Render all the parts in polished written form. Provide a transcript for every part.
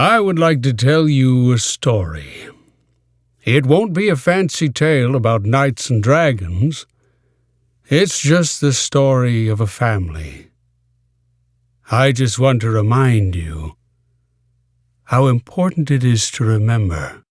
I would like to tell you a story. It won't be a fancy tale about knights and dragons. It's just the story of a family. I just want to remind you how important it is to remember.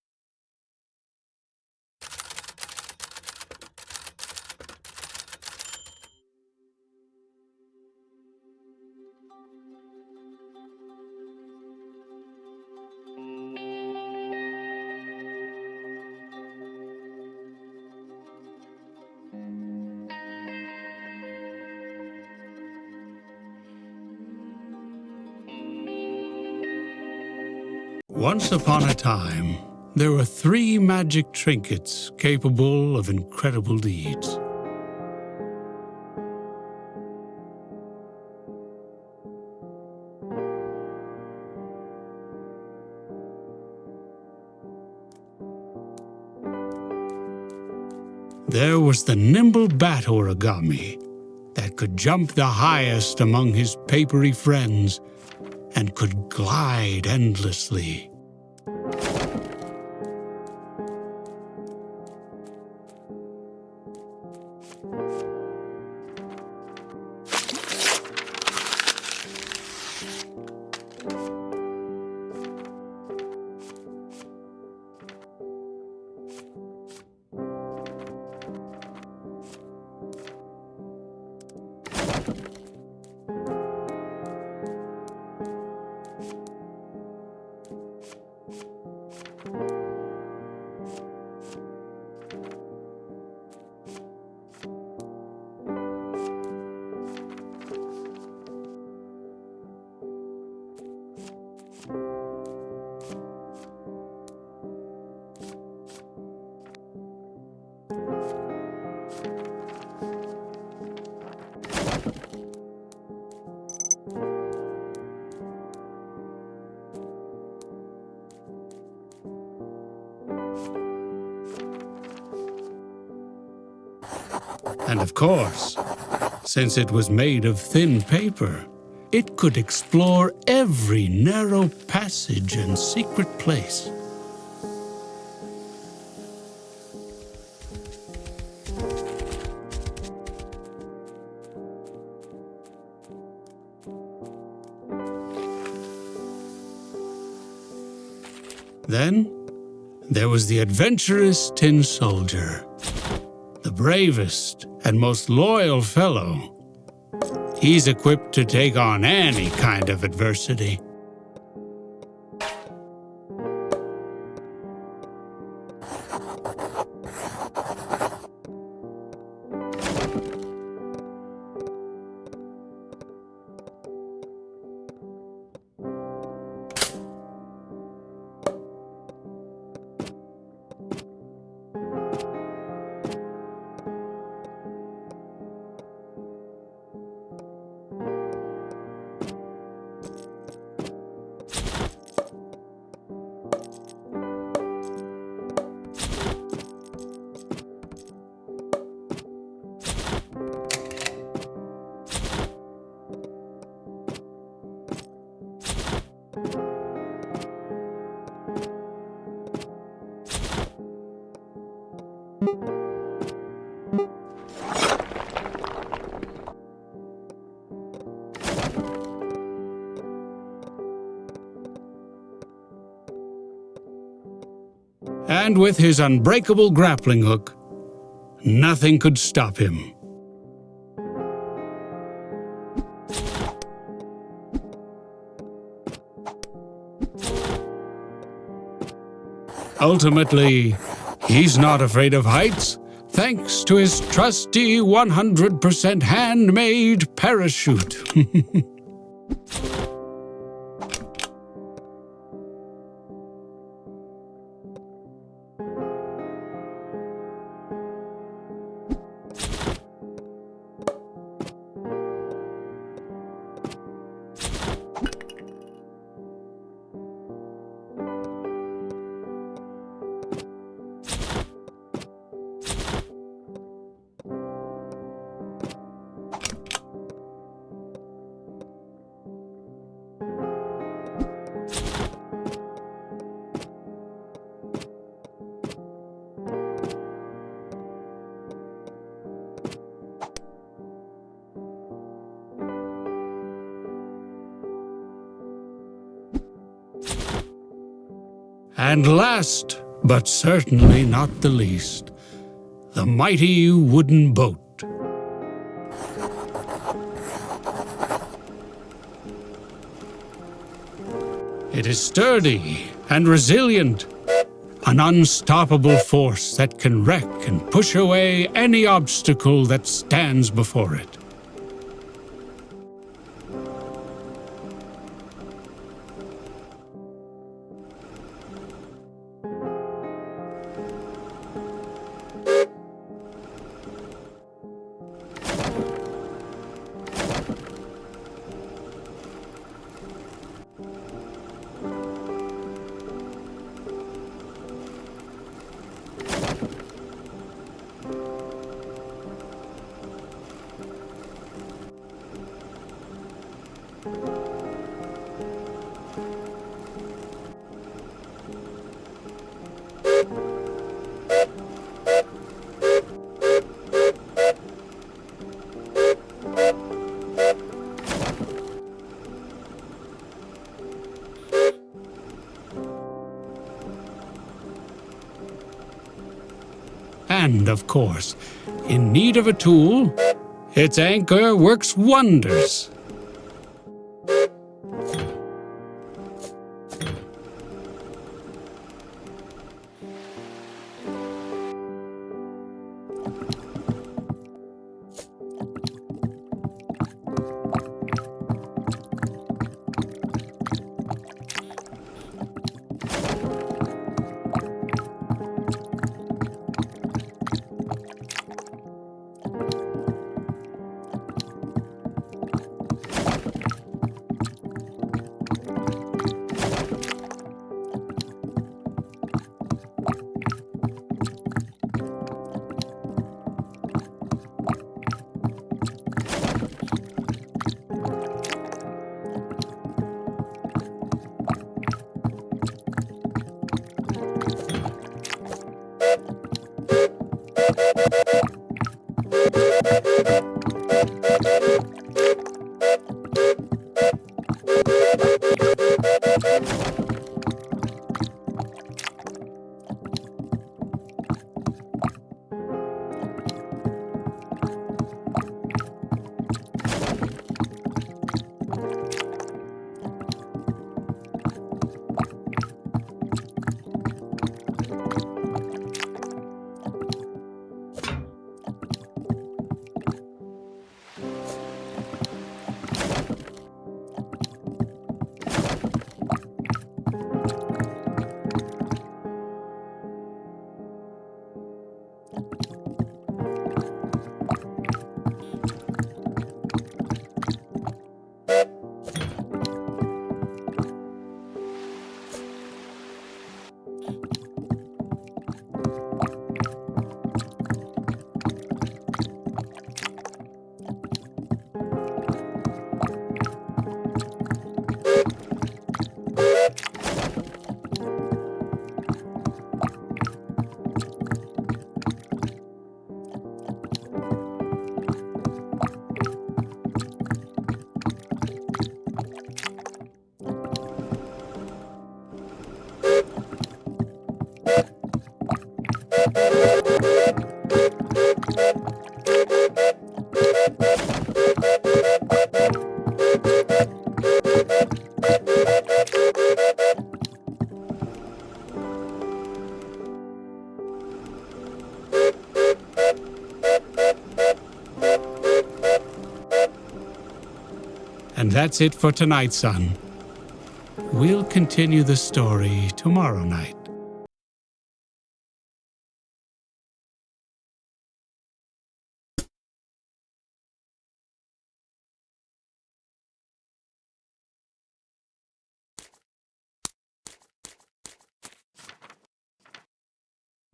Once upon a time, there were 3 magic trinkets capable of incredible deeds. There was the nimble bat origami that could jump the highest among his papery friends and could glide endlessly. And of course, since it was made of thin paper, it could explore every narrow passage and secret place. Then, there was the adventurous tin soldier, the bravest and most loyal fellow. He's equipped to take on any kind of adversity. And with his unbreakable grappling hook, nothing could stop him. Ultimately, he's not afraid of heights, thanks to his trusty 100% handmade parachute. And last, but certainly not the least, the mighty wooden boat. It is sturdy and resilient, an unstoppable force that can wreck and push away any obstacle that stands before it. And, of course, in need of a tool, its anchor works wonders. And that's it for tonight, son. We'll continue the story tomorrow night.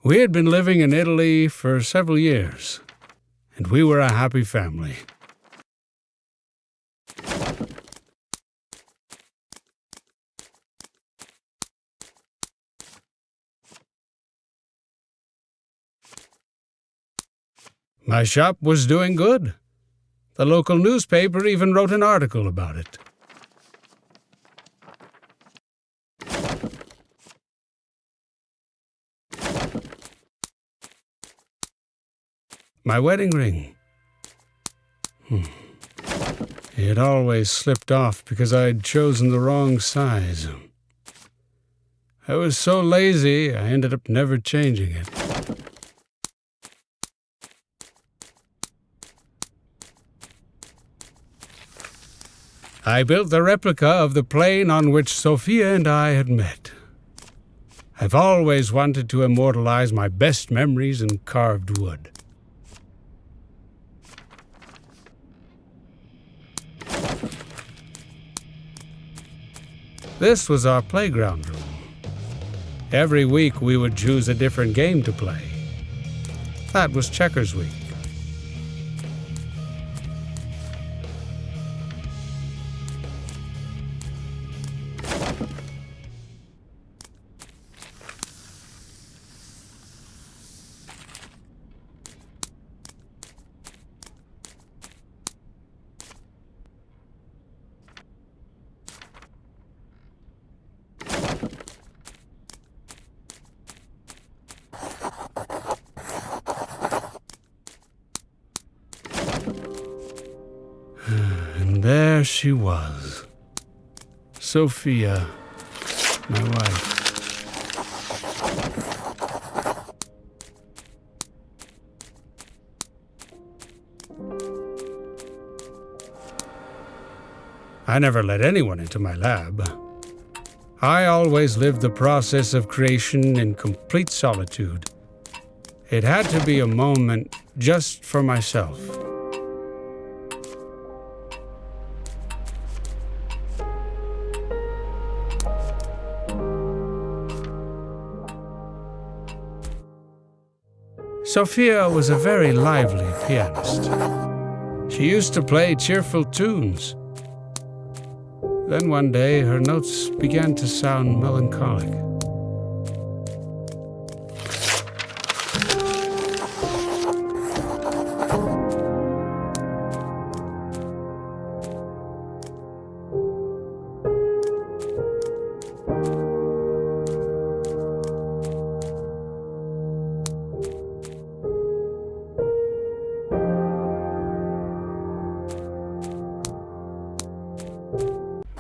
We had been living in Italy for several years, and we were a happy family. My shop was doing good. The local newspaper even wrote an article about it. My wedding ring. It always slipped off because I'd chosen the wrong size. I was so lazy, I ended up never changing it. I built the replica of the plane on which Sophia and I had met. I've always wanted to immortalize my best memories in carved wood. This was our playground room. Every week we would choose a different game to play. That was checkers week. And there she was, Sophia, my wife. I never let anyone into my lab. I always lived the process of creation in complete solitude. It had to be a moment just for myself. Sophia was a very lively pianist. She used to play cheerful tunes. Then one day, her notes began to sound melancholic.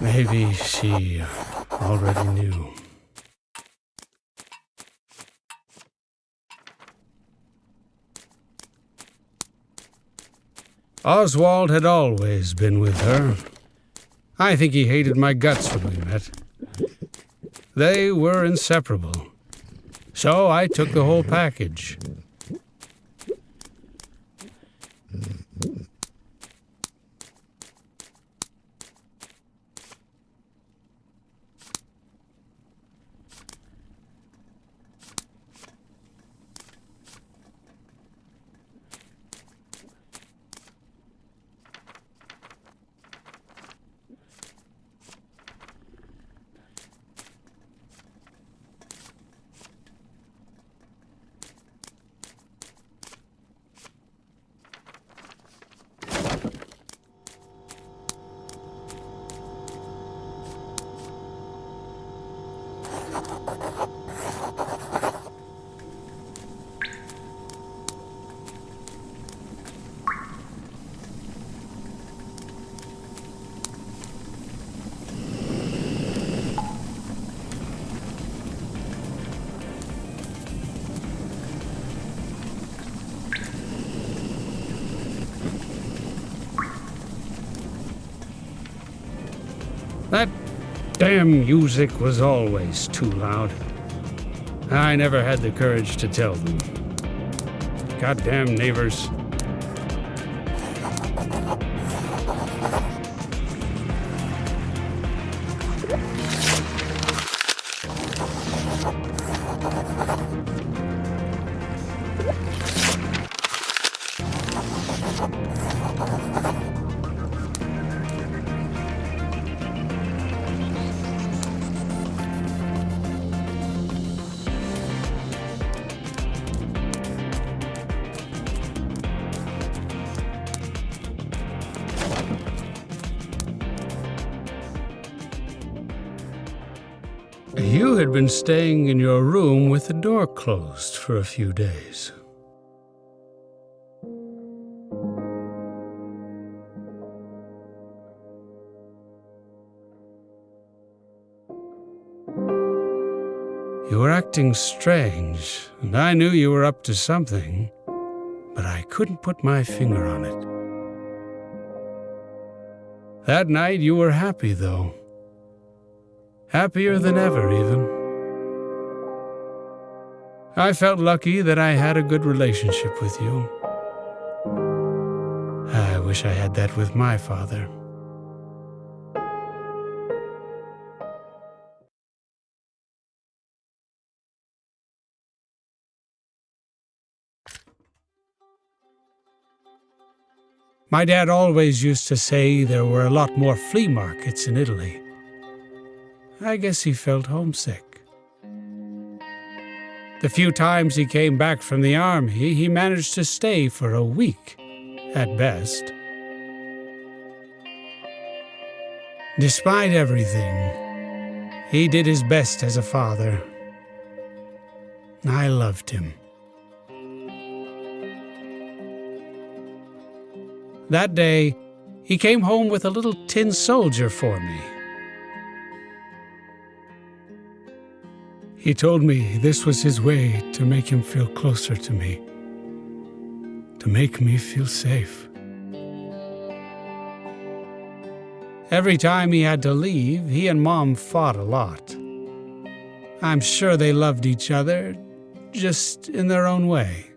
Maybe she already knew. Oswald had always been with her. I think he hated my guts when we met. They were inseparable. So I took the whole package. That damn music was always too loud. I never had the courage to tell them. Goddamn neighbors. You had been staying in your room with the door closed for a few days. You were acting strange, and I knew you were up to something, but I couldn't put my finger on it. That night you were happy, though. Happier than ever, even. I felt lucky that I had a good relationship with you. I wish I had that with my father. My dad always used to say there were a lot more flea markets in Italy. I guess he felt homesick. The few times he came back from the army, he managed to stay for a week, at best. Despite everything, he did his best as a father. I loved him. That day, he came home with a little tin soldier for me. He told me this was his way to make him feel closer to me, to make me feel safe. Every time he had to leave, he and Mom fought a lot. I'm sure they loved each other, just in their own way.